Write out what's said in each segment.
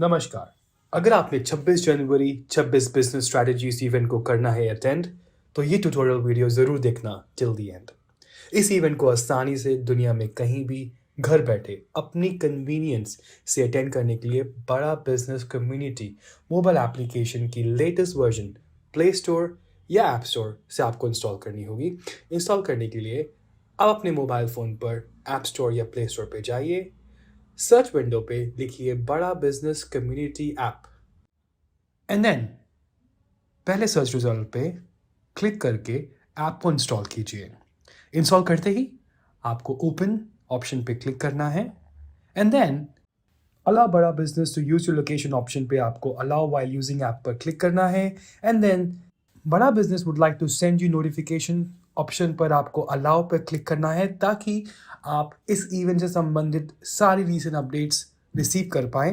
नमस्कार। अगर आपने 26 जनवरी 26 बिजनेस स्ट्रैटेजीज इवेंट को करना है अटेंड, तो ये ट्यूटोरियल वीडियो ज़रूर देखना टिल द एंड। इस इवेंट को आसानी से दुनिया में कहीं भी घर बैठे अपनी कन्वीनियंस से अटेंड करने के लिए बड़ा बिजनेस कम्युनिटी मोबाइल एप्लीकेशन की लेटेस्ट वर्जन प्ले स्टोर या ऐप स्टोर से आपको इंस्टॉल करनी होगी। इंस्टॉल करने के लिए आप अपने मोबाइल फ़ोन पर ऐप स्टोर या प्ले स्टोर पे जाइए। सर्च विंडो पे लिखिए Bada business community app and then पहले सर्च रिजल्ट पे क्लिक करके ऐप को इंस्टॉल कीजिए। इंस्टॉल करते ही आपको ओपन ऑप्शन पे क्लिक करना है and then allow Bada business to use your location option पे आपको अलाउ वाइल यूजिंग ऐप पर क्लिक करना है and then Bada business would like to send you notification option पर आपको अलाउ पर क्लिक करना है ताकि आप इस इवेंट से संबंधित सारी रीसेंट अपडेट्स रिसीव कर पाएं।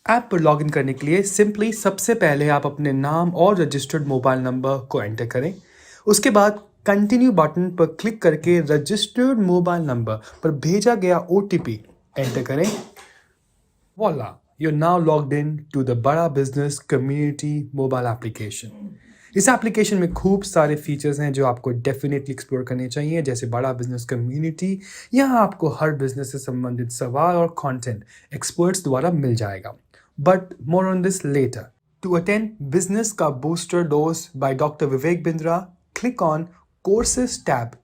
ऐप पर लॉगिन करने के लिए सिंपली सबसे पहले आप अपने नाम और रजिस्टर्ड मोबाइल नंबर को एंटर करें। उसके बाद कंटिन्यू बटन पर क्लिक करके रजिस्टर्ड मोबाइल नंबर पर भेजा गया OTP एंटर करें। वॉला, you're now logged in to the बड़ा बिजनेस कम्युनिटी मोबाइल एप्लीकेशन। इस एप्लीकेशन में खूब सारे फीचर्स हैं जो आपको डेफिनेटली एक्सप्लोर करने चाहिए, जैसे बड़ा बिजनेस कम्युनिटी। यहाँ आपको हर बिजनेस से संबंधित सवाल और कंटेंट एक्सपर्ट्स द्वारा मिल जाएगा, but more on this later. To attend business का booster dose by doctor Vivek Bindra, click on courses tab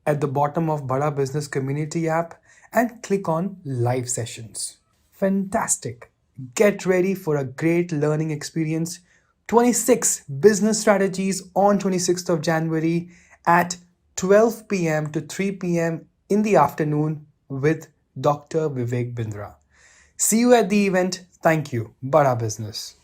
at the bottom of Bada Business Community app and click on Live Sessions. Fantastic. Get ready for a great learning experience. 26 business strategies on 26th of January at 12 p.m. to 3 p.m. in the afternoon with Dr. Vivek Bindra. See you at the event. Thank you. Bada Business.